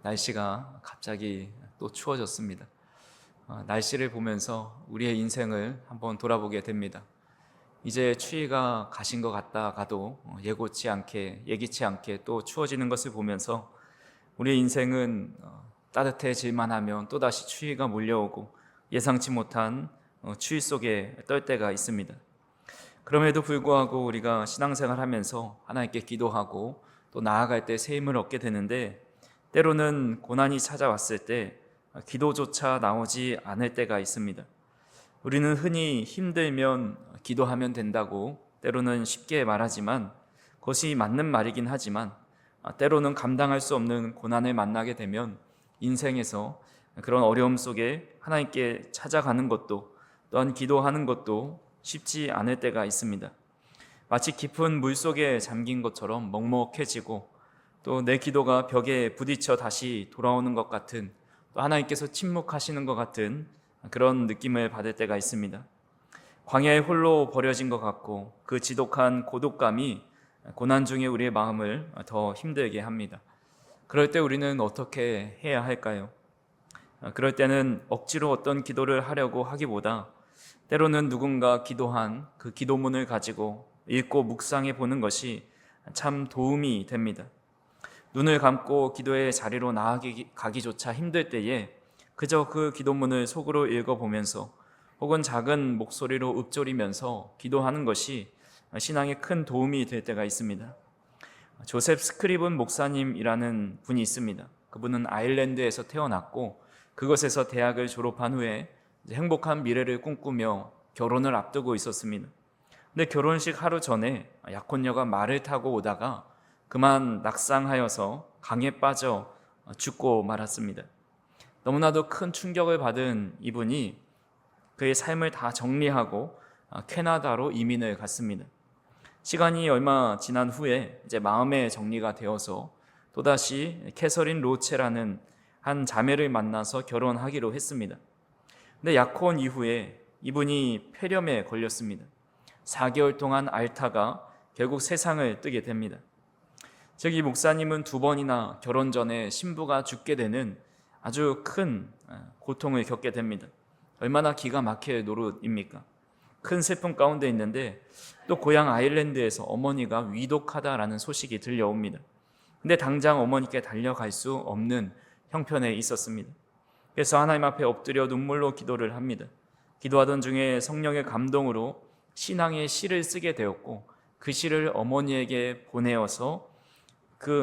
날씨가 갑자기 또 추워졌습니다. 날씨를 보면서 우리의 인생을 한번 돌아보게 됩니다. 이제 추위가 가신 것 같다가도 예기치 않게 또 추워지는 것을 보면서 우리의 인생은 따뜻해질만 하면 또다시 추위가 몰려오고 예상치 못한 추위 속에 떨 때가 있습니다. 그럼에도 불구하고 우리가 신앙생활 하면서 하나님께 기도하고 또 나아갈 때 새 힘을 얻게 되는데, 때로는 고난이 찾아왔을 때 기도조차 나오지 않을 때가 있습니다. 우리는 흔히 힘들면 기도하면 된다고 때로는 쉽게 말하지만, 그것이 맞는 말이긴 하지만 때로는 감당할 수 없는 고난을 만나게 되면 인생에서 그런 어려움 속에 하나님께 찾아가는 것도 또한 기도하는 것도 쉽지 않을 때가 있습니다. 마치 깊은 물속에 잠긴 것처럼 먹먹해지고 또 내 기도가 벽에 부딪혀 다시 돌아오는 것 같은, 또 하나님께서 침묵하시는 것 같은 그런 느낌을 받을 때가 있습니다. 광야에 홀로 버려진 것 같고 그 지독한 고독감이 고난 중에 우리의 마음을 더 힘들게 합니다. 그럴 때 우리는 어떻게 해야 할까요? 그럴 때는 억지로 어떤 기도를 하려고 하기보다 때로는 누군가 기도한 그 기도문을 가지고 읽고 묵상해 보는 것이 참 도움이 됩니다. 눈을 감고 기도의 자리로 나아가기조차 힘들 때에 그저 그 기도문을 속으로 읽어보면서 혹은 작은 목소리로 읊조리면서 기도하는 것이 신앙에 큰 도움이 될 때가 있습니다. 조셉 스크리븐 목사님이라는 분이 있습니다. 그분은 아일랜드에서 태어났고 그것에서 대학을 졸업한 후에 행복한 미래를 꿈꾸며 결혼을 앞두고 있었습니다. 근데 결혼식 하루 전에 약혼녀가 말을 타고 오다가 그만 낙상하여서 강에 빠져 죽고 말았습니다. 너무나도 큰 충격을 받은 이분이 그의 삶을 다 정리하고 캐나다로 이민을 갔습니다. 시간이 얼마 지난 후에 이제 마음의 정리가 되어서 또다시 캐서린 로체라는 한 자매를 만나서 결혼하기로 했습니다. 근데 약혼 이후에 이분이 폐렴에 걸렸습니다. 4개월 동안 앓다가 결국 세상을 뜨게 됩니다. 즉, 이 목사님은 2번이나 결혼 전에 신부가 죽게 되는 아주 큰 고통을 겪게 됩니다. 얼마나 기가 막힐 노릇입니까? 큰 슬픔 가운데 있는데 또 고향 아일랜드에서 어머니가 위독하다라는 소식이 들려옵니다. 근데 당장 어머니께 달려갈 수 없는 형편에 있었습니다. 그래서 하나님 앞에 엎드려 눈물로 기도를 합니다. 기도하던 중에 성령의 감동으로 신앙의 시를 쓰게 되었고, 그 시를 어머니에게 보내어서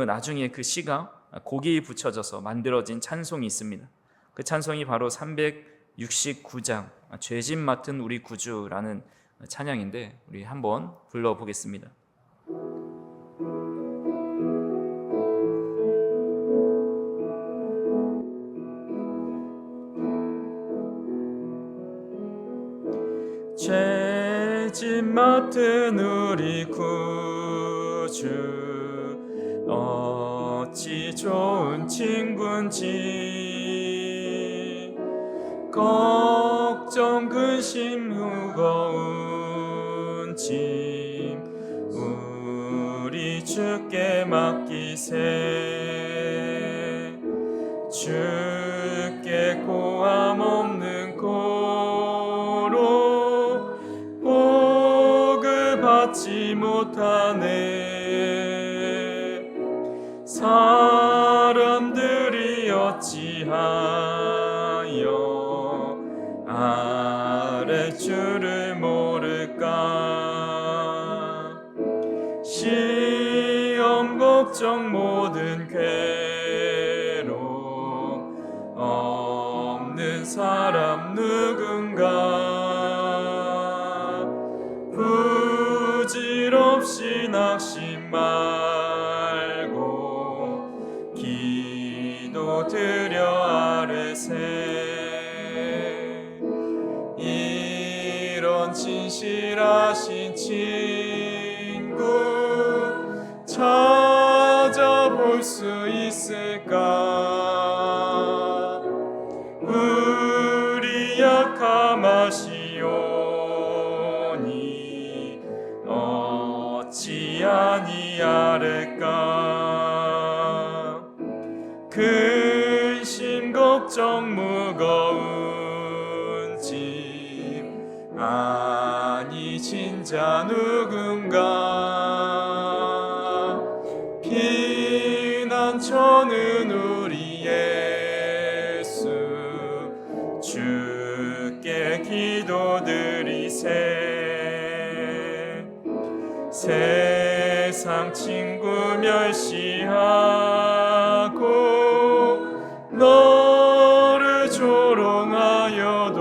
나중에 그 시가 곡이 붙여져서 만들어진 찬송이 있습니다. 그 찬송이 바로 369장 죄짐 맡은 우리 구주라는 찬양인데, 우리 한번 불러보겠습니다. 죄짐 맡은 우리 구주, 어찌 좋은 친구인지, 걱정 근심 무거운 짐 우리 주께 맡기세. 주께 고함 없는 고로 복을 받지 못하네. 사람들이 어찌하여 아랫줄을 모를까. 시험 걱정 모든 괴로움 없는 사람 누군가. 부질없이 낙심 말고 기도 드려 아뢰세. 이런 진실하신 친구 찾아볼 수 있을까. 우리 약함 아시오니 어찌 아니하릴까. 그 걱정 무거운 짐 아니 진짜 누군가 피난처는 우리 예수 주께 기도드리세 세상 친구 멸시하고 너를 조롱하여도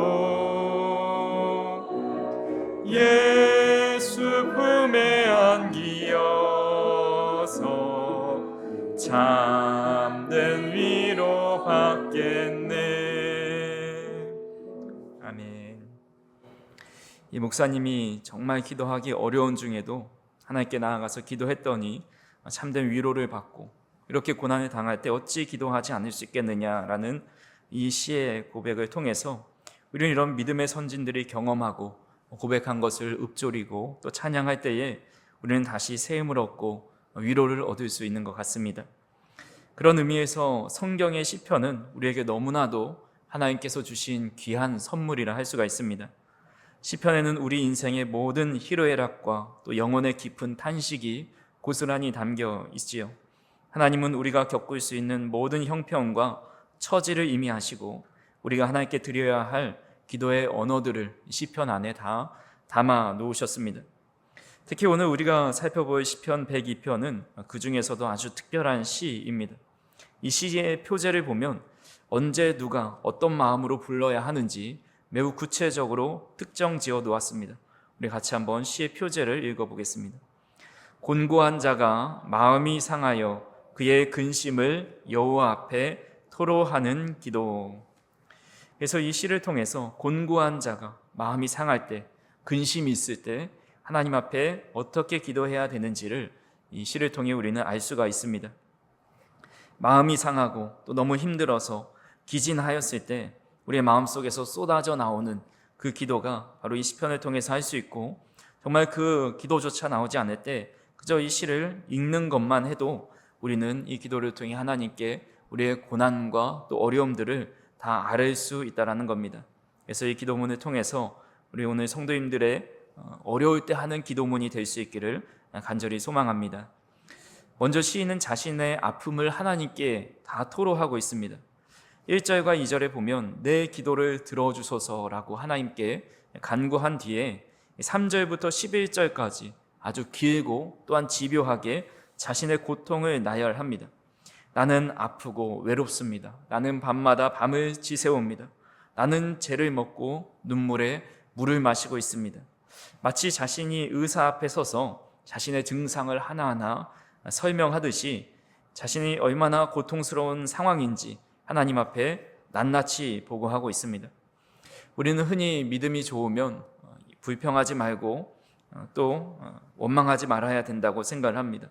예수 품에 안기어서 참된 위로 받겠네. 아멘. 이 목사님이 정말 기도하기 어려운 중에도 하나님께 나아가서 기도했더니 참된 위로를 받고 이렇게 고난을 당할 때 어찌 기도하지 않을 수 있겠느냐라는 이 시의 고백을 통해서 우리는 이런 믿음의 선진들이 경험하고 고백한 것을 읊조리고 또 찬양할 때에 우리는 다시 새 힘을 얻고 위로를 얻을 수 있는 것 같습니다. 그런 의미에서 성경의 시편은 우리에게 너무나도 하나님께서 주신 귀한 선물이라 할 수가 있습니다. 시편에는 우리 인생의 모든 희로애락과 또 영혼의 깊은 탄식이 고스란히 담겨 있지요. 하나님은 우리가 겪을 수 있는 모든 형편과 처지를 이미 아시고 우리가 하나님께 드려야 할 기도의 언어들을 시편 안에 다 담아 놓으셨습니다. 특히 오늘 우리가 살펴볼 시편 102편은 그 중에서도 아주 특별한 시입니다. 이 시의 표제를 보면 언제 누가 어떤 마음으로 불러야 하는지 매우 구체적으로 특정 지어 놓았습니다. 우리 같이 한번 시의 표제를 읽어보겠습니다. 곤고한 자가 마음이 상하여 그의 근심을 여호와 앞에 토로하는 기도. 그래서 이 시를 통해서 곤고한 자가 마음이 상할 때, 근심이 있을 때 하나님 앞에 어떻게 기도해야 되는지를 이 시를 통해 우리는 알 수가 있습니다. 마음이 상하고 또 너무 힘들어서 기진하였을 때 우리의 마음속에서 쏟아져 나오는 그 기도가 바로 이 시편을 통해서 할 수 있고, 정말 그 기도조차 나오지 않을 때 그저 이 시를 읽는 것만 해도 우리는 이 기도를 통해 하나님께 우리의 고난과 또 어려움들을 다 앓을 수 있다는 겁니다. 그래서 이 기도문을 통해서 우리 오늘 성도님들의 어려울 때 하는 기도문이 될 수 있기를 간절히 소망합니다. 먼저 시인은 자신의 아픔을 하나님께 다 토로하고 있습니다. 1절과 2절에 보면 내 기도를 들어주소서라고 하나님께 간구한 뒤에 3절부터 11절까지 아주 길고 또한 집요하게 자신의 고통을 나열합니다. 나는 아프고 외롭습니다. 나는 밤마다 밤을 지새웁니다. 나는 죄를 먹고 눈물에 물을 마시고 있습니다. 마치 자신이 의사 앞에 서서 자신의 증상을 하나하나 설명하듯이 자신이 얼마나 고통스러운 상황인지 하나님 앞에 낱낱이 보고하고 있습니다. 우리는 흔히 믿음이 좋으면 불평하지 말고 또 원망하지 말아야 된다고 생각을 합니다.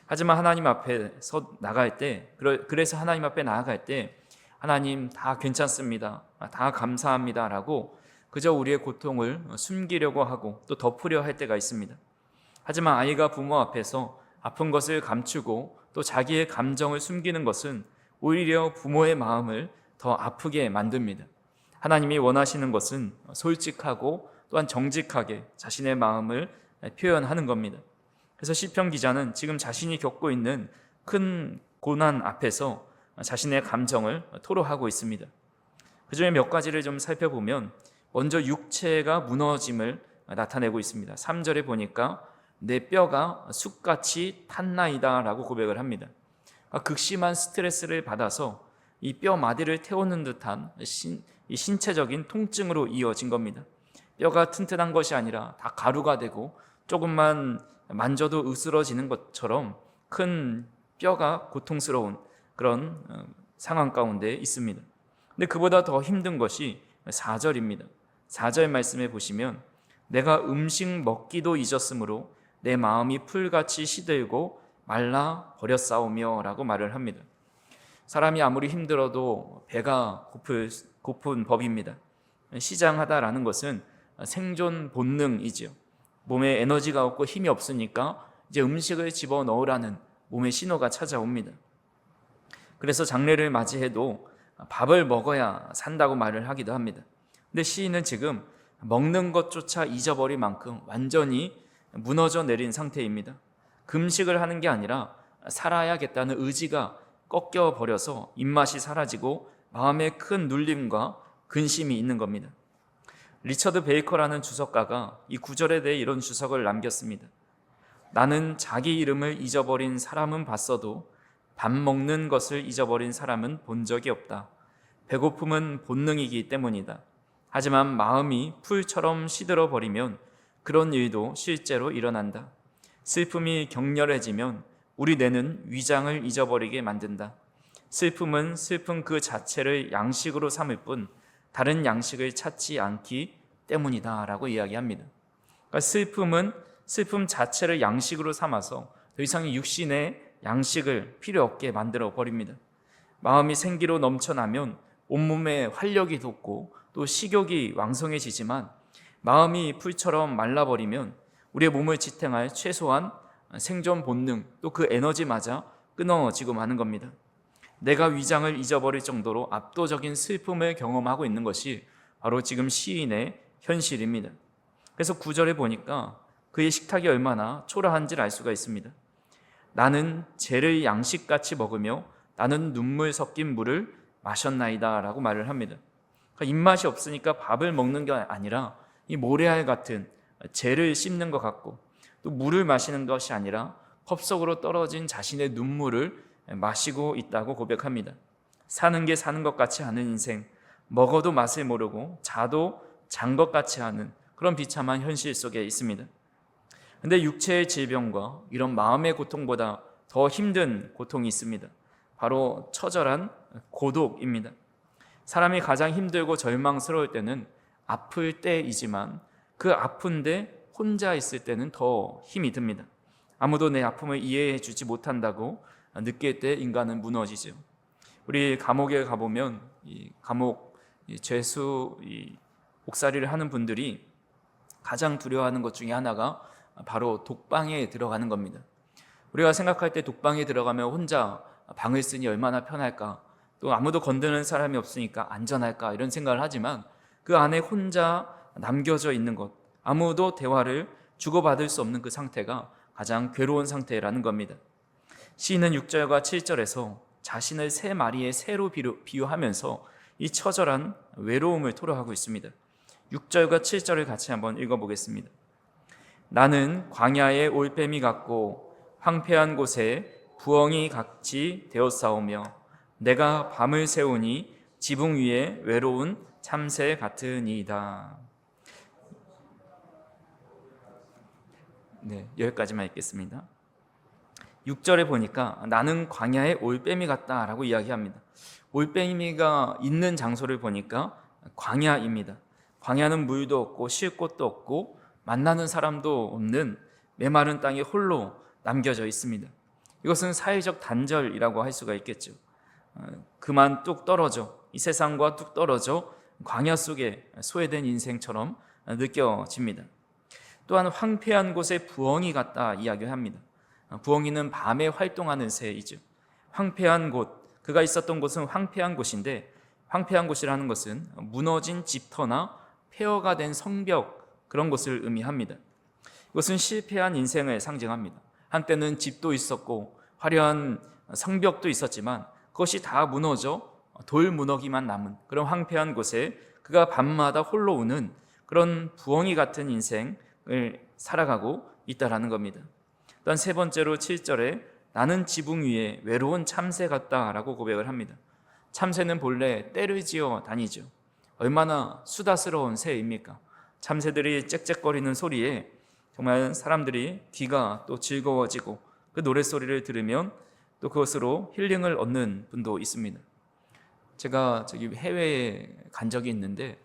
하지만 하나님 앞에 나갈 때, 그래서 하나님 앞에 나아갈 때 하나님 다 괜찮습니다, 다 감사합니다 라고 그저 우리의 고통을 숨기려고 하고 또 덮으려 할 때가 있습니다. 하지만 아이가 부모 앞에서 아픈 것을 감추고 또 자기의 감정을 숨기는 것은 오히려 부모의 마음을 더 아프게 만듭니다. 하나님이 원하시는 것은 솔직하고 또한 정직하게 자신의 마음을 표현하는 겁니다. 그래서 시편 기자는 지금 자신이 겪고 있는 큰 고난 앞에서 자신의 감정을 토로하고 있습니다. 그 중에 몇 가지를 좀 살펴보면 먼저 육체가 무너짐을 나타내고 있습니다. 3절에 보니까 내 뼈가 쑥같이 탔나이다 라고 고백을 합니다. 극심한 스트레스를 받아서 이 뼈 마디를 태우는 듯한 신체적인 통증으로 이어진 겁니다. 뼈가 튼튼한 것이 아니라 다 가루가 되고 조금만 만져도 으스러지는 것처럼 큰 뼈가 고통스러운 그런 상황 가운데 있습니다. 근데 그보다 더 힘든 것이 4절입니다. 4절 말씀에 보시면 내가 음식 먹기도 잊었으므로 내 마음이 풀같이 시들고 말라 버렸사오며 라고 말을 합니다. 사람이 아무리 힘들어도 배가 고픈 법입니다. 시장하다라는 것은 생존 본능이지요. 몸에 에너지가 없고 힘이 없으니까 이제 음식을 집어넣으라는 몸의 신호가 찾아옵니다. 그래서 장례를 맞이해도 밥을 먹어야 산다고 말을 하기도 합니다. 근데 시인은 지금 먹는 것조차 잊어버릴 만큼 완전히 무너져 내린 상태입니다. 금식을 하는 게 아니라 살아야겠다는 의지가 꺾여 버려서 입맛이 사라지고 마음에 큰 눌림과 근심이 있는 겁니다. 리처드 베이커라는 주석가가 이 구절에 대해 이런 주석을 남겼습니다. 나는 자기 이름을 잊어버린 사람은 봤어도 밥 먹는 것을 잊어버린 사람은 본 적이 없다. 배고픔은 본능이기 때문이다. 하지만 마음이 풀처럼 시들어 버리면 그런 일도 실제로 일어난다. 슬픔이 격렬해지면 우리 뇌는 위장을 잊어버리게 만든다. 슬픔은 슬픔 그 자체를 양식으로 삼을 뿐 다른 양식을 찾지 않기 때문이다 라고 이야기합니다. 그러니까 슬픔은 슬픔 자체를 양식으로 삼아서 더 이상 육신의 양식을 필요 없게 만들어 버립니다. 마음이 생기로 넘쳐나면 온몸에 활력이 돋고 또 식욕이 왕성해지지만 마음이 풀처럼 말라버리면 우리의 몸을 지탱할 최소한 생존 본능 또 그 에너지마저 끊어지고 마는 겁니다. 내가 위장을 잊어버릴 정도로 압도적인 슬픔을 경험하고 있는 것이 바로 지금 시인의 현실입니다. 그래서 9절에 보니까 그의 식탁이 얼마나 초라한지를 알 수가 있습니다. 나는 재를 양식같이 먹으며 나는 눈물 섞인 물을 마셨나이다 라고 말을 합니다. 그러니까 입맛이 없으니까 밥을 먹는 게 아니라 이 모래알 같은 재를 씹는 것 같고 또 물을 마시는 것이 아니라 컵 속으로 떨어진 자신의 눈물을 마시고 있다고 고백합니다. 사는 게 사는 것 같이 하는 인생, 먹어도 맛을 모르고 자도 잔 것 같이 하는 그런 비참한 현실 속에 있습니다. 근데 육체의 질병과 이런 마음의 고통보다 더 힘든 고통이 있습니다. 바로 처절한 고독입니다. 사람이 가장 힘들고 절망스러울 때는 아플 때이지만 그 아픈데 혼자 있을 때는 더 힘이 듭니다. 아무도 내 아픔을 이해해 주지 못한다고 느낄 때 인간은 무너지죠. 우리 감옥에 가보면 이 감옥 죄수 옥살이를 하는 분들이 가장 두려워하는 것 중에 하나가 바로 독방에 들어가는 겁니다. 우리가 생각할 때 독방에 들어가면 혼자 방을 쓰니 얼마나 편할까, 또 아무도 건드는 사람이 없으니까 안전할까 이런 생각을 하지만 그 안에 혼자 남겨져 있는 것, 아무도 대화를 주고받을 수 없는 그 상태가 가장 괴로운 상태라는 겁니다. 시인은 6절과 7절에서 자신을 세 마리의 새로 비유하면서 이 처절한 외로움을 토로하고 있습니다. 6절과 7절을 같이 한번 읽어보겠습니다. 나는 광야의 올빼미 같고 황폐한 곳에 부엉이 같이 되었사오며 내가 밤을 새우니 지붕 위에 외로운 참새 같으니이다. 네, 여기까지만 읽겠습니다. 6절에 보니까 나는 광야의 올빼미 같다라고 이야기합니다. 올빼미가 있는 장소를 보니까 광야입니다. 광야는 물도 없고 쉴 곳도 없고 만나는 사람도 없는 메마른 땅에 홀로 남겨져 있습니다. 이것은 사회적 단절이라고 할 수가 있겠죠. 그만 뚝 떨어져, 이 세상과 뚝 떨어져 광야 속에 소외된 인생처럼 느껴집니다. 또한 황폐한 곳에 부엉이 같다 이야기합니다. 부엉이는 밤에 활동하는 새이죠. 황폐한 곳, 그가 있었던 곳은 황폐한 곳인데, 황폐한 곳이라는 것은 무너진 집터나 폐허가 된 성벽, 그런 곳을 의미합니다. 이것은 실패한 인생을 상징합니다. 한때는 집도 있었고 화려한 성벽도 있었지만 그것이 다 무너져 돌 무너기만 남은 그런 황폐한 곳에 그가 밤마다 홀로 우는 그런 부엉이 같은 인생을 살아가고 있다라는 겁니다. 또한 세 번째로 7절에 나는 지붕 위에 외로운 참새 같다라고 고백을 합니다. 참새는 본래 떼를 지어 다니죠. 얼마나 수다스러운 새입니까? 참새들이 짹짹거리는 소리에 정말 사람들이 귀가 또 즐거워지고 그 노랫소리를 들으면 또 그것으로 힐링을 얻는 분도 있습니다. 제가 해외에 간 적이 있는데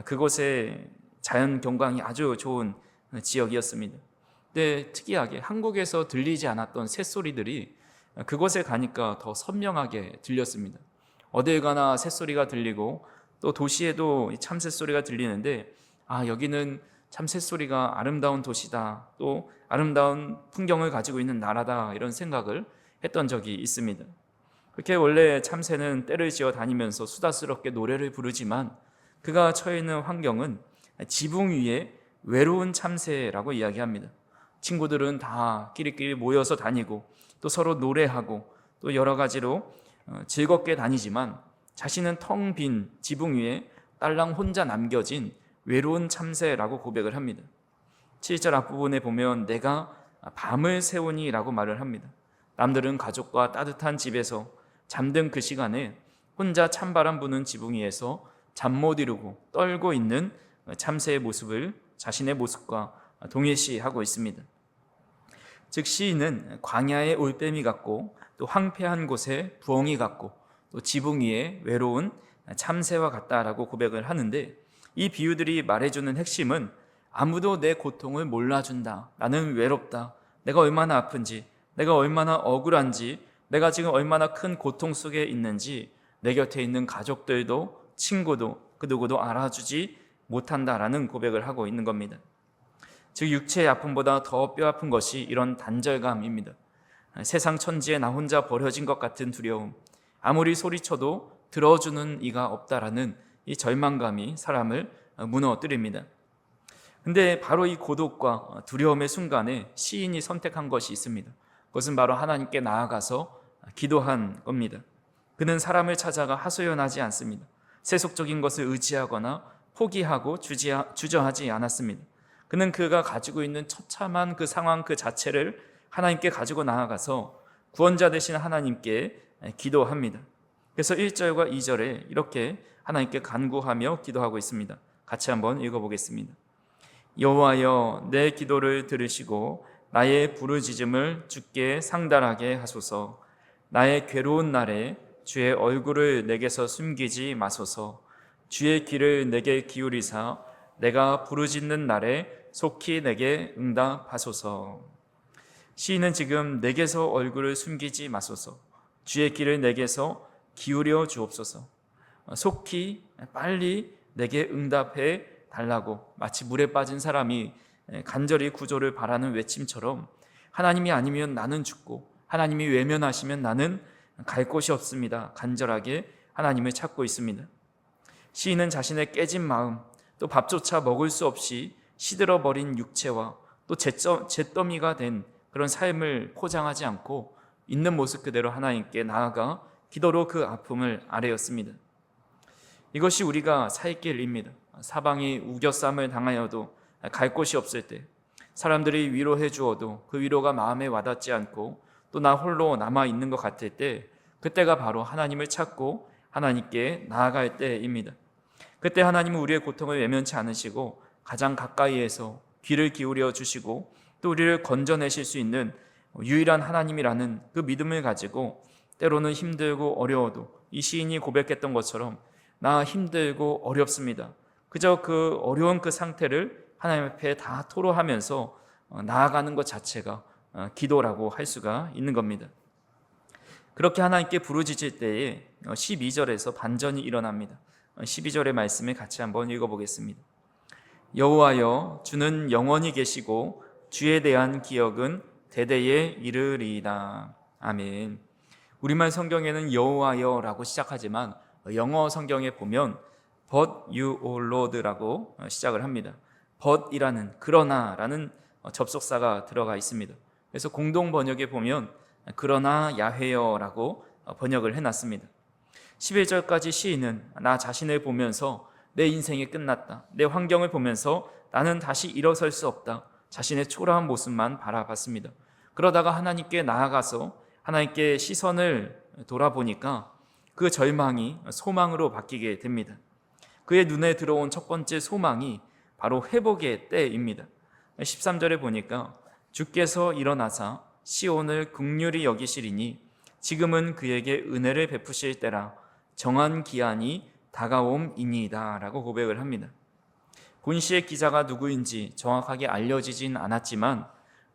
그곳에 자연 경관이 아주 좋은 지역이었습니다. 근데 특이하게 한국에서 들리지 않았던 새소리들이 그곳에 가니까 더 선명하게 들렸습니다. 어딜 가나 새소리가 들리고 또 도시에도 참새소리가 들리는데 여기는 참새소리가 아름다운 도시다, 또 아름다운 풍경을 가지고 있는 나라다, 이런 생각을 했던 적이 있습니다. 그렇게 원래 참새는 떼를 지어 다니면서 수다스럽게 노래를 부르지만 그가 처해 있는 환경은 지붕 위에 외로운 참새라고 이야기합니다. 친구들은 다 끼리끼리 모여서 다니고 또 서로 노래하고 또 여러 가지로 즐겁게 다니지만 자신은 텅 빈 지붕 위에 딸랑 혼자 남겨진 외로운 참새라고 고백을 합니다. 7절 앞부분에 보면 내가 밤을 새우니 라고 말을 합니다. 남들은 가족과 따뜻한 집에서 잠든 그 시간에 혼자 찬바람 부는 지붕 위에서 잠 못 이루고 떨고 있는 참새의 모습을 자신의 모습과 동일시하고 있습니다. 즉 시인은 광야의 올빼미 같고 또 황폐한 곳에 부엉이 같고 또 지붕 위에 외로운 참새와 같다라고 고백을 하는데, 이 비유들이 말해주는 핵심은 아무도 내 고통을 몰라준다, 나는 외롭다, 내가 얼마나 아픈지, 내가 얼마나 억울한지, 내가 지금 얼마나 큰 고통 속에 있는지 내 곁에 있는 가족들도 친구도 그 누구도 알아주지 못한다라는 고백을 하고 있는 겁니다. 즉 육체의 아픔보다 더 뼈아픈 것이 이런 단절감입니다. 세상 천지에 나 혼자 버려진 것 같은 두려움, 아무리 소리쳐도 들어주는 이가 없다라는 이 절망감이 사람을 무너뜨립니다. 근데 바로 이 고독과 두려움의 순간에 시인이 선택한 것이 있습니다. 그것은 바로 하나님께 나아가서 기도한 겁니다. 그는 사람을 찾아가 하소연하지 않습니다. 세속적인 것을 의지하거나 포기하고 주저하지 않았습니다. 그는 그가 가지고 있는 처참한 그 상황 그 자체를 하나님께 가지고 나아가서 구원자 되신 하나님께 기도합니다. 그래서 1절과 2절에 이렇게 하나님께 간구하며 기도하고 있습니다. 같이 한번 읽어보겠습니다. 여호와여, 내 기도를 들으시고 나의 부르짖음을 주께 상달하게 하소서. 나의 괴로운 날에 주의 얼굴을 내게서 숨기지 마소서. 주의 귀를 내게 기울이사 내가 부르짖는 날에 속히 내게 응답하소서. 시인은 지금 내게서 얼굴을 숨기지 마소서, 주의 귀를 내게서 기울여 주옵소서, 속히 빨리 내게 응답해 달라고, 마치 물에 빠진 사람이 간절히 구조를 바라는 외침처럼 하나님이 아니면 나는 죽고 하나님이 외면하시면 나는 갈 곳이 없습니다, 간절하게 하나님을 찾고 있습니다. 시인은 자신의 깨진 마음, 또 밥조차 먹을 수 없이 시들어버린 육체와 또 잿더미가 된 그런 삶을 포장하지 않고 있는 모습 그대로 하나님께 나아가 기도로 그 아픔을 아뢰었습니다. 이것이 우리가 살 길입니다. 사방이 우겨쌈을 당하여도 갈 곳이 없을 때, 사람들이 위로해 주어도 그 위로가 마음에 와닿지 않고 또 나 홀로 남아있는 것 같을 때, 그때가 바로 하나님을 찾고 하나님께 나아갈 때입니다. 그때 하나님은 우리의 고통을 외면치 않으시고 가장 가까이에서 귀를 기울여 주시고 또 우리를 건져내실 수 있는 유일한 하나님이라는 그 믿음을 가지고 때로는 힘들고 어려워도 이 시인이 고백했던 것처럼 나 힘들고 어렵습니다, 그저 그 어려운 그 상태를 하나님 앞에 다 토로하면서 나아가는 것 자체가 기도라고 할 수가 있는 겁니다. 그렇게 하나님께 부르짖을 때에 12절에서 반전이 일어납니다. 12절의 말씀을 같이 한번 읽어보겠습니다. 여호와여, 주는 영원히 계시고 주에 대한 기억은 대대에 이르리이다. 아멘. 우리말 성경에는 여호와여라고 시작하지만 영어 성경에 보면 But you, O Lord라고 시작을 합니다. But이라는 그러나라는 접속사가 들어가 있습니다. 그래서 공동 번역에 보면 그러나 야훼여라고 번역을 해놨습니다. 11절까지 시인은 나 자신을 보면서 내 인생이 끝났다, 내 환경을 보면서 나는 다시 일어설 수 없다, 자신의 초라한 모습만 바라봤습니다. 그러다가 하나님께 나아가서 하나님께 시선을 돌아보니까 그 절망이 소망으로 바뀌게 됩니다. 그의 눈에 들어온 첫 번째 소망이 바로 회복의 때입니다. 13절에 보니까 주께서 일어나사 시온을 긍휼히 여기시리니 지금은 그에게 은혜를 베푸실 때라, 정한 기한이 다가옴이니이다 라고 고백을 합니다. 본시의 기자가 누구인지 정확하게 알려지진 않았지만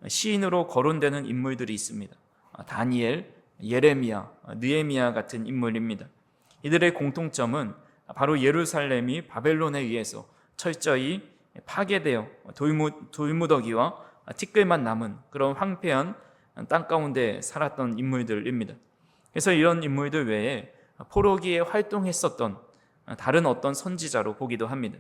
시인으로 거론되는 인물들이 있습니다. 다니엘, 예레미야, 느헤미야 같은 인물입니다. 이들의 공통점은 바로 예루살렘이 바벨론에 의해서 철저히 파괴되어 돌무더기와 티끌만 남은 그런 황폐한 땅 가운데 살았던 인물들입니다. 그래서 이런 인물들 외에 포로기에 활동했었던 다른 어떤 선지자로 보기도 합니다.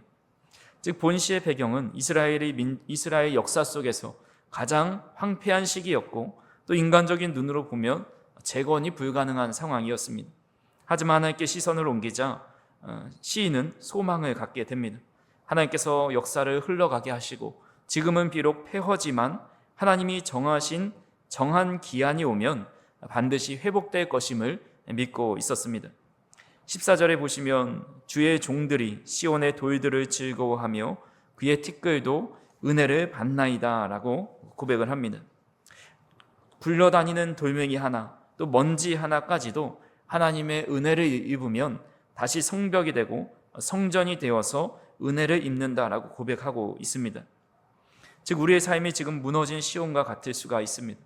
즉 본시의 배경은 이스라엘 역사 속에서 가장 황폐한 시기였고 또 인간적인 눈으로 보면 재건이 불가능한 상황이었습니다. 하지만 하나님께 시선을 옮기자 시인은 소망을 갖게 됩니다. 하나님께서 역사를 흘러가게 하시고 지금은 비록 폐허지만 하나님이 정한 기한이 오면 반드시 회복될 것임을 믿고 있었습니다. 14절에 보시면 주의 종들이 시온의 돌들을 즐거워하며 그의 티끌도 은혜를 받나이다 라고 고백을 합니다. 굴러다니는 돌멩이 하나 또 먼지 하나까지도 하나님의 은혜를 입으면 다시 성벽이 되고 성전이 되어서 은혜를 입는다라고 고백하고 있습니다. 즉 우리의 삶이 지금 무너진 시온과 같을 수가 있습니다.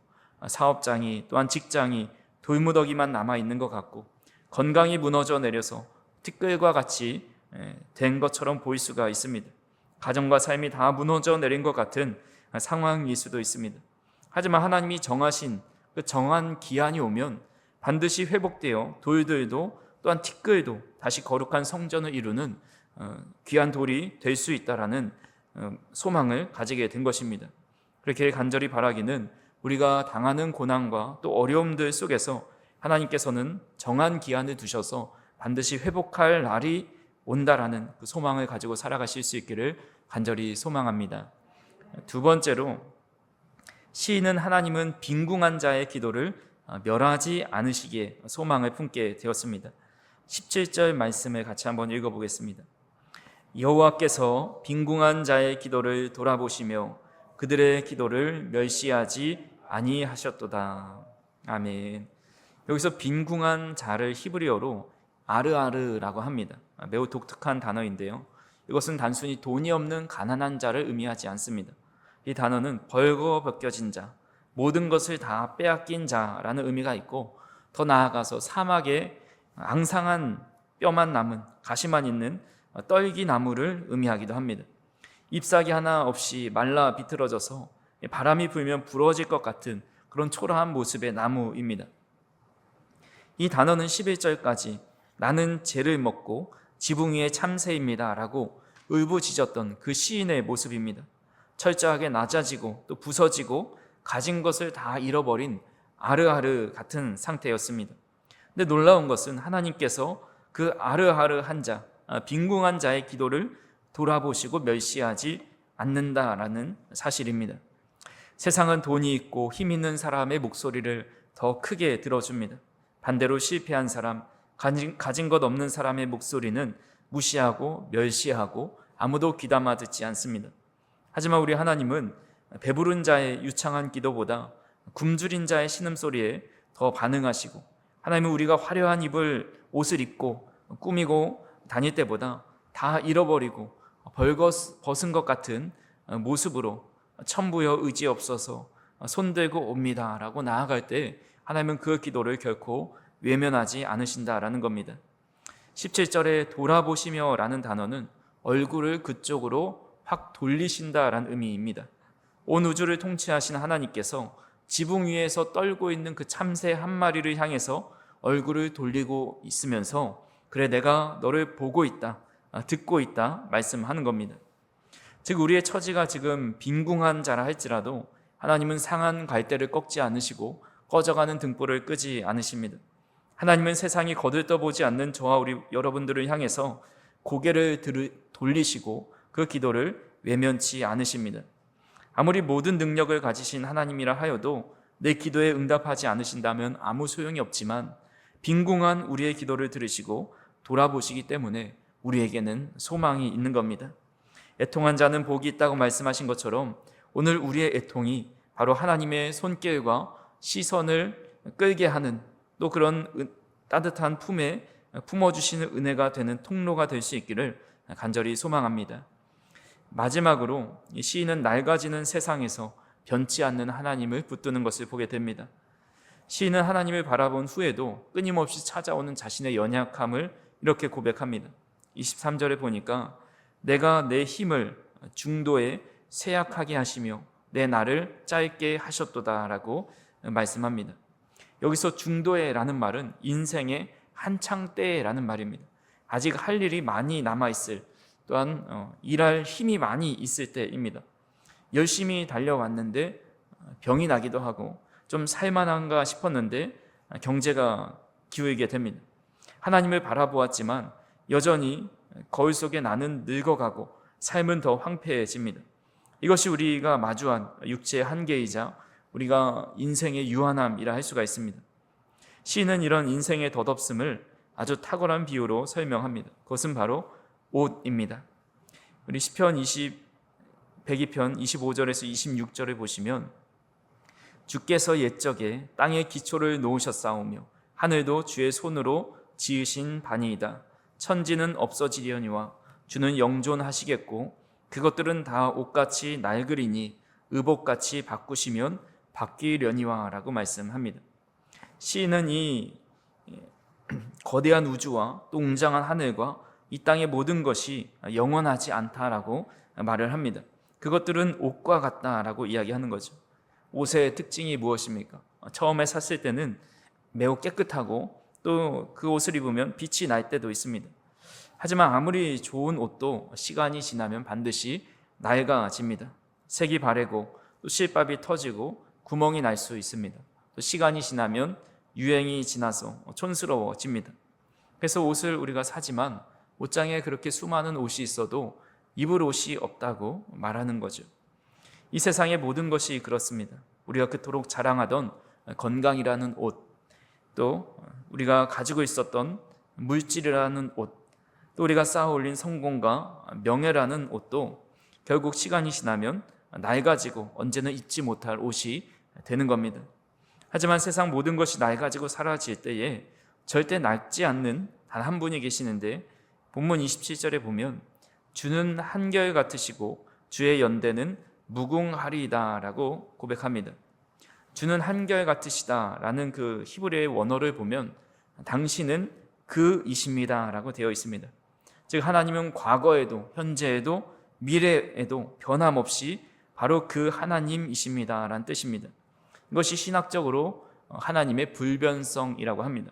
사업장이 또한 직장이 돌무더기만 남아있는 것 같고 건강이 무너져 내려서 티끌과 같이 된 것처럼 보일 수가 있습니다. 가정과 삶이 다 무너져 내린 것 같은 상황일 수도 있습니다. 하지만 하나님이 정하신 그 정한 기한이 오면 반드시 회복되어 돌들도 또한 티끌도 다시 거룩한 성전을 이루는 귀한 돌이 될 수 있다라는 소망을 가지게 된 것입니다. 그렇게 간절히 바라기는 우리가 당하는 고난과 또 어려움들 속에서 하나님께서는 정한 기한을 두셔서 반드시 회복할 날이 온다라는 그 소망을 가지고 살아가실 수 있기를 간절히 소망합니다. 두 번째로 시인은 하나님은 빈궁한 자의 기도를 멸하지 않으시기에 소망을 품게 되었습니다. 17절 말씀을 같이 한번 읽어보겠습니다. 여호와께서 빈궁한 자의 기도를 돌아보시며 그들의 기도를 멸시하지 아니하셨도다. 아멘. 여기서 빈궁한 자를 히브리어로 아르아르라고 합니다. 매우 독특한 단어인데요. 이것은 단순히 돈이 없는 가난한 자를 의미하지 않습니다. 이 단어는 벌거벗겨진 자, 모든 것을 다 빼앗긴 자라는 의미가 있고 더 나아가서 사막에 앙상한 뼈만 남은 가시만 있는 떨기나무를 의미하기도 합니다. 잎사귀 하나 없이 말라 비틀어져서 바람이 불면 부러질 것 같은 그런 초라한 모습의 나무입니다. 이 단어는 11절까지 나는 죄를 먹고 지붕 위의 참새입니다 라고 울부짖었던 그 시인의 모습입니다. 철저하게 낮아지고 또 부서지고 가진 것을 다 잃어버린 아르아르 같은 상태였습니다. 근데 놀라운 것은 하나님께서 그 아르아르한 자, 빈궁한 자의 기도를 돌아보시고 멸시하지 않는다라는 사실입니다. 세상은 돈이 있고 힘 있는 사람의 목소리를 더 크게 들어줍니다. 반대로 실패한 사람, 가진 것 없는 사람의 목소리는 무시하고 멸시하고 아무도 귀담아 듣지 않습니다. 하지만 우리 하나님은 배부른 자의 유창한 기도보다 굶주린 자의 신음소리에 더 반응하시고, 하나님은 우리가 화려한 옷을 입고 꾸미고 다닐 때보다 다 잃어버리고 벌거벗은 것 같은 모습으로 천부여 의지 없어서 손들고 옵니다 라고 나아갈 때 하나님은 그 기도를 결코 외면하지 않으신다라는 겁니다. 17절에 돌아보시며 라는 단어는 얼굴을 그쪽으로 확 돌리신다라는 의미입니다. 온 우주를 통치하신 하나님께서 지붕 위에서 떨고 있는 그 참새 한 마리를 향해서 얼굴을 돌리고 있으면서 그래 내가 너를 보고 있다, 듣고 있다 말씀하는 겁니다. 즉 우리의 처지가 지금 빈궁한 자라 할지라도 하나님은 상한 갈대를 꺾지 않으시고 꺼져가는 등불을 끄지 않으십니다. 하나님은 세상이 거들떠보지 않는 저와 우리 여러분들을 향해서 고개를 돌리시고 그 기도를 외면치 않으십니다. 아무리 모든 능력을 가지신 하나님이라 하여도 내 기도에 응답하지 않으신다면 아무 소용이 없지만 빈궁한 우리의 기도를 들으시고 돌아보시기 때문에 우리에게는 소망이 있는 겁니다. 애통한 자는 복이 있다고 말씀하신 것처럼 오늘 우리의 애통이 바로 하나님의 손길과 시선을 끌게 하는 또 그런 따뜻한 품에 품어주시는 은혜가 되는 통로가 될 수 있기를 간절히 소망합니다. 마지막으로 시인은 낡아지는 세상에서 변치 않는 하나님을 붙드는 것을 보게 됩니다. 시인은 하나님을 바라본 후에도 끊임없이 찾아오는 자신의 연약함을 이렇게 고백합니다. 23절에 보니까 내가 내 힘을 중도에 쇠약하게 하시며 내 날을 짧게 하셨도다 라고 말씀합니다. 여기서 중도에라는 말은 인생의 한창 때라는 말입니다. 아직 할 일이 많이 남아있을, 또한 일할 힘이 많이 있을 때입니다. 열심히 달려왔는데 병이 나기도 하고 좀 살만한가 싶었는데 경제가 기울게 됩니다. 하나님을 바라보았지만 여전히 거울 속에 나는 늙어가고 삶은 더 황폐해집니다. 이것이 우리가 마주한 육체의 한계이자 우리가 인생의 유한함이라 할 수가 있습니다. 시인은 이런 인생의 덧없음을 아주 탁월한 비유로 설명합니다. 그것은 바로 옷입니다. 우리 시편 102편 25절에서 26절을 보시면 주께서 옛적에 땅의 기초를 놓으셨사오며 하늘도 주의 손으로 지으신 바니이다. 천지는 없어지려니와 주는 영존하시겠고 그것들은 다 옷같이 낡으리니 의복같이 바꾸시면 바뀌려니와 라고 말씀합니다. 시인은 이 거대한 우주와 또 웅장한 하늘과 이 땅의 모든 것이 영원하지 않다라고 말을 합니다. 그것들은 옷과 같다라고 이야기하는 거죠. 옷의 특징이 무엇입니까? 처음에 샀을 때는 매우 깨끗하고 또 그 옷을 입으면 빛이 날 때도 있습니다. 하지만 아무리 좋은 옷도 시간이 지나면 반드시 낡아집니다. 색이 바래고 또 실밥이 터지고 구멍이 날 수 있습니다. 또 시간이 지나면 유행이 지나서 촌스러워집니다. 그래서 옷을 우리가 사지만 옷장에 그렇게 수많은 옷이 있어도 입을 옷이 없다고 말하는 거죠. 이 세상의 모든 것이 그렇습니다. 우리가 그토록 자랑하던 건강이라는 옷, 또 우리가 가지고 있었던 물질이라는 옷, 또 우리가 쌓아올린 성공과 명예라는 옷도 결국 시간이 지나면 낡아지고 언제는 입지 못할 옷이 되는 겁니다. 하지만 세상 모든 것이 낡아지고 사라질 때에 절대 낡지 않는 단 한 분이 계시는데 본문 27절에 보면 주는 한결같으시고 주의 연대는 무궁하리이다 라고 고백합니다. 주는 한결같으시다 라는 그 히브리어의 원어를 보면 당신은 그이십니다 라고 되어 있습니다. 즉 하나님은 과거에도 현재에도 미래에도 변함없이 바로 그 하나님이십니다 라는 뜻입니다. 이것이 신학적으로 하나님의 불변성이라고 합니다.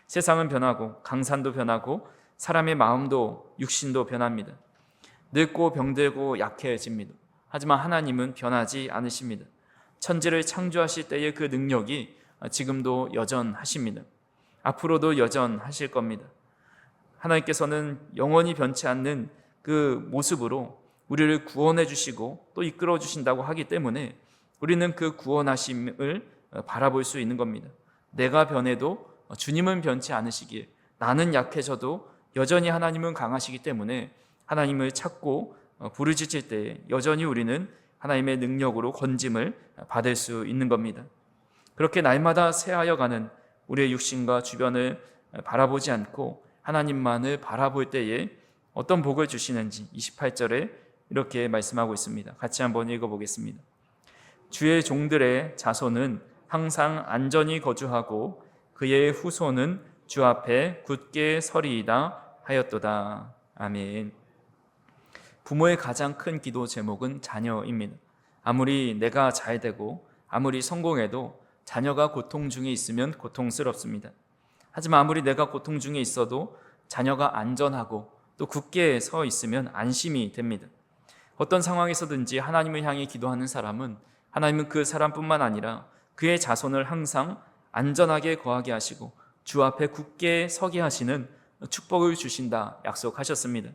세상은 변하고 강산도 변하고 사람의 마음도 육신도 변합니다. 늙고 병들고 약해집니다. 하지만 하나님은 변하지 않으십니다. 천지를 창조하실 때의 그 능력이 지금도 여전하십니다. 앞으로도 여전하실 겁니다. 하나님께서는 영원히 변치 않는 그 모습으로 우리를 구원해 주시고 또 이끌어 주신다고 하기 때문에 우리는 그 구원하심을 바라볼 수 있는 겁니다. 내가 변해도 주님은 변치 않으시기에, 나는 약해져도 여전히 하나님은 강하시기 때문에 하나님을 찾고 부르짖을 때 여전히 우리는 하나님의 능력으로 건짐을 받을 수 있는 겁니다. 그렇게 날마다 새하여가는 우리의 육신과 주변을 바라보지 않고 하나님만을 바라볼 때에 어떤 복을 주시는지 28절에 이렇게 말씀하고 있습니다. 같이 한번 읽어보겠습니다. 주의 종들의 자손은 항상 안전히 거주하고 그의 후손은 주 앞에 굳게 서리이다 하였도다. 아멘. 부모의 가장 큰 기도 제목은 자녀입니다. 아무리 내가 잘 되고 아무리 성공해도 자녀가 고통 중에 있으면 고통스럽습니다. 하지만 아무리 내가 고통 중에 있어도 자녀가 안전하고 또 굳게 서 있으면 안심이 됩니다. 어떤 상황에서든지 하나님을 향해 기도하는 사람은 하나님은 그 사람뿐만 아니라 그의 자손을 항상 안전하게 거하게 하시고 주 앞에 굳게 서게 하시는 축복을 주신다 약속하셨습니다.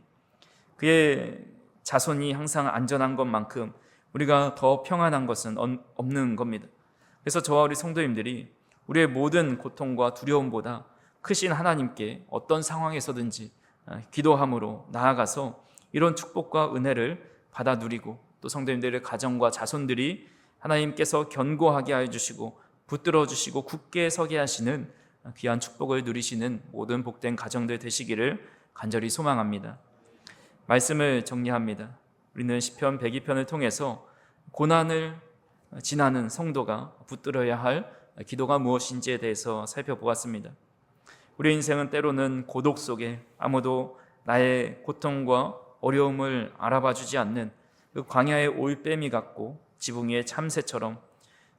그의 자손이 항상 안전한 것만큼 우리가 더 평안한 것은 없는 겁니다. 그래서 저와 우리 성도님들이 우리의 모든 고통과 두려움보다 크신 하나님께 어떤 상황에서든지 기도함으로 나아가서 이런 축복과 은혜를 받아 누리고 또 성도님들의 가정과 자손들이 하나님께서 견고하게 해주시고 붙들어 주시고 굳게 서게 하시는 귀한 축복을 누리시는 모든 복된 가정들 되시기를 간절히 소망합니다. 말씀을 정리합니다. 우리는 시편 102편을 통해서 고난을 지나는 성도가 붙들어야 할 기도가 무엇인지에 대해서 살펴보았습니다. 우리 인생은 때로는 고독 속에 아무도 나의 고통과 어려움을 알아봐 주지 않는 그 광야의 올빼미 같고 지붕 위의 참새처럼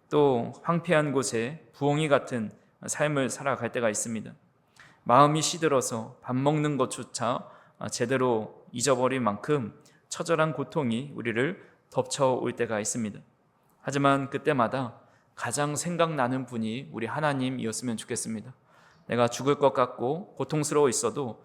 또 황폐한 곳에 부엉이 같은 삶을 살아갈 때가 있습니다. 마음이 시들어서 밥 먹는 것조차 제대로 잊어버릴 만큼 처절한 고통이 우리를 덮쳐올 때가 있습니다. 하지만 그때마다 가장 생각나는 분이 우리 하나님이었으면 좋겠습니다. 내가 죽을 것 같고 고통스러워 있어도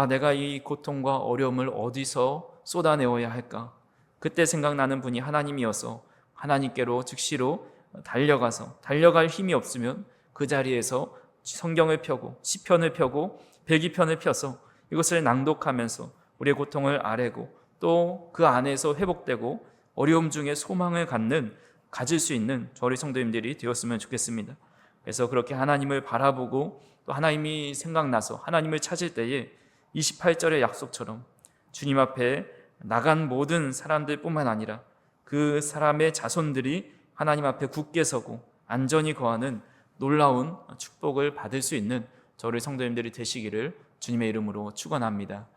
내가 이 고통과 어려움을 어디서 쏟아내어야 할까? 그때 생각나는 분이 하나님이어서 하나님께로 즉시로 달려갈 힘이 없으면 그 자리에서 성경을 펴고 시편을 펴고 백이편을 펴서 이것을 낭독하면서 우리의 고통을 아뢰고 또 그 안에서 회복되고 어려움 중에 소망을 가질 수 있는 저희 성도님들이 되었으면 좋겠습니다. 그래서 그렇게 하나님을 바라보고 또 하나님이 생각나서 하나님을 찾을 때에 28절의 약속처럼 주님 앞에 나간 모든 사람들뿐만 아니라 그 사람의 자손들이 하나님 앞에 굳게 서고 안전히 거하는 놀라운 축복을 받을 수 있는 저희 성도님들이 되시기를 주님의 이름으로 축원합니다.